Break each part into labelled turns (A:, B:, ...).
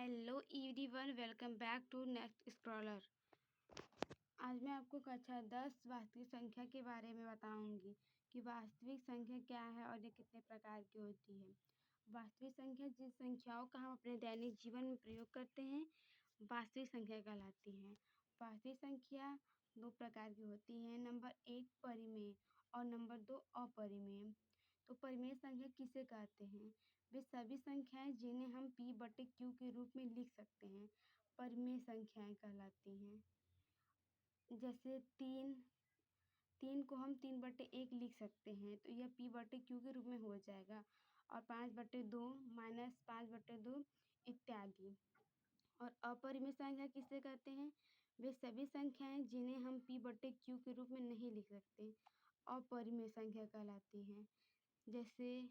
A: Hello everyone, welcome back to Next Scroller. आज मैं आपको कक्षा 10 वास्तविक संख्या के बारे में बताऊंगी कि वास्तविक संख्या क्या है और ये कितने प्रकार की होती है। वास्तविक संख्या जिन संख्याओं का हम अपने दैनिक जीवन में प्रयोग करते हैं वास्तविक संख्या कहलाती हैं। वास्तविक संख्या दो प्रकार की होती हैं। नंबर 1 परिमेय और नंबर 2 अपरिमेय। तो परिमेय संख्या किसे कहते हैं? वे सभी संख्याएं जिन्हें हम p/q के रूप में लिख सकते हैं परिमेय संख्याएं कहलाती हैं। जैसे 3 को हम 3/1 लिख सकते हैं तो यह p/q के रूप में हो जाएगा, और 5/2 माइनस 5/2 इत्यादि। और अपरिमेय संख्या किसे कहते हैं? वे सभी संख्याएं जिन्हें हम p/q के रूप में नहीं लिख सकते अपरिमेय संख्या कहलाती हैं। जैसे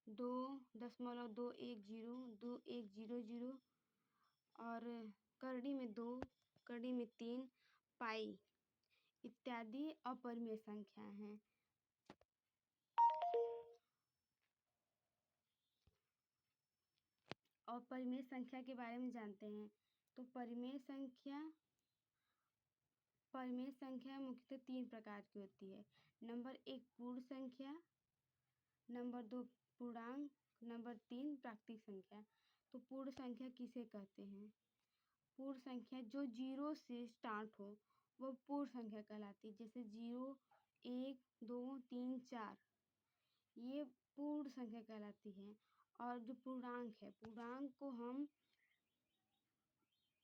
A: 2.210, 2100 और करड़ी में 2, करड़ी में 3, पाई इत्यादि अपरिमेय संख्या हैं। अपरिमेय संख्या के बारे में जानते हैं। तो परिमेय संख्या मुख्यतः 3 प्रकार की होती है। नंबर 1 पूर्ण संख्या, नंबर 2 पूर्णांक, नंबर 3 प्राकृतिक संख्या। तो पूर्ण संख्या किसे कहते हैं? पूर्ण संख्या जो 0 से स्टार्ट हो वो पूर्ण संख्या कहलाती है। जैसे 0, 1, 2, 3, 4 ये पूर्ण संख्या कहलाती है। और जो पूर्णांक है, पूर्णांक को हम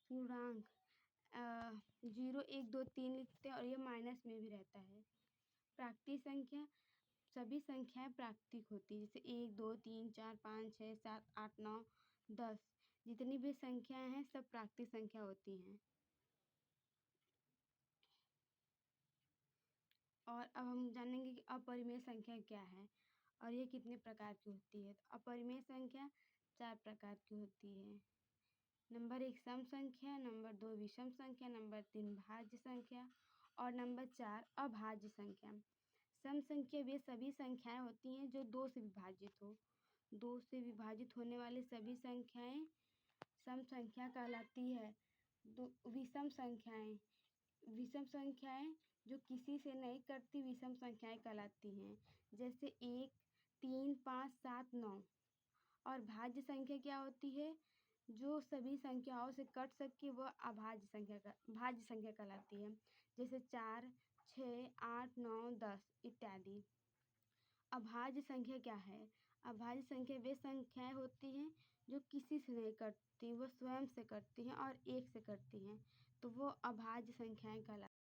A: 0, 1, 2, 3 लिखते हैं और ये माइनस में भी रहता है। प्राकृतिक संख्या सभी संख्याएं प्राकृतिक होती है। जैसे 1, 2, 3, 4, 5, 6, 7, 8, 9, 10 जितनी भी संख्याएं हैं सब प्राकृतिक संख्या होती हैं। और अब हम जानेंगे कि अपरिमेय संख्या क्या है और ये कितने प्रकार की होती है। तो अपरिमेय संख्या 4 प्रकार की होती है। नंबर 1 सम संख्या, नंबर 2 विषम संख्या, नंबर 3 भाज्य संख्या और नंबर 4 अभाज्य संख्या। सम संख्या वे सभी संख्याएं होती हैं जो 2 से विभाजित हो। 2 से विभाजित होने वाली सभी संख्याएं सम संख्या कहलाती है। विषम संख्याएं जो किसी से नहीं कटती विषम संख्याएं कहलाती हैं। जैसे 1, 3, 5, 7, 9। और भाज्य संख्या क्या होती है? जो सभी संख्याओं से कट सके वह भाज्य संख्या कहलाती है। जैसे 4, 6, 8, 9, 10 इत्यादि। अभाज्य संख्या क्या है? अभाज्य संख्या वे संख्याएं होती हैं जो किसी से नहीं कटती, वो स्वयं से कटती हैं और 1 से कटती हैं, तो वो अभाज्य संख्याएं कहलाती हैं।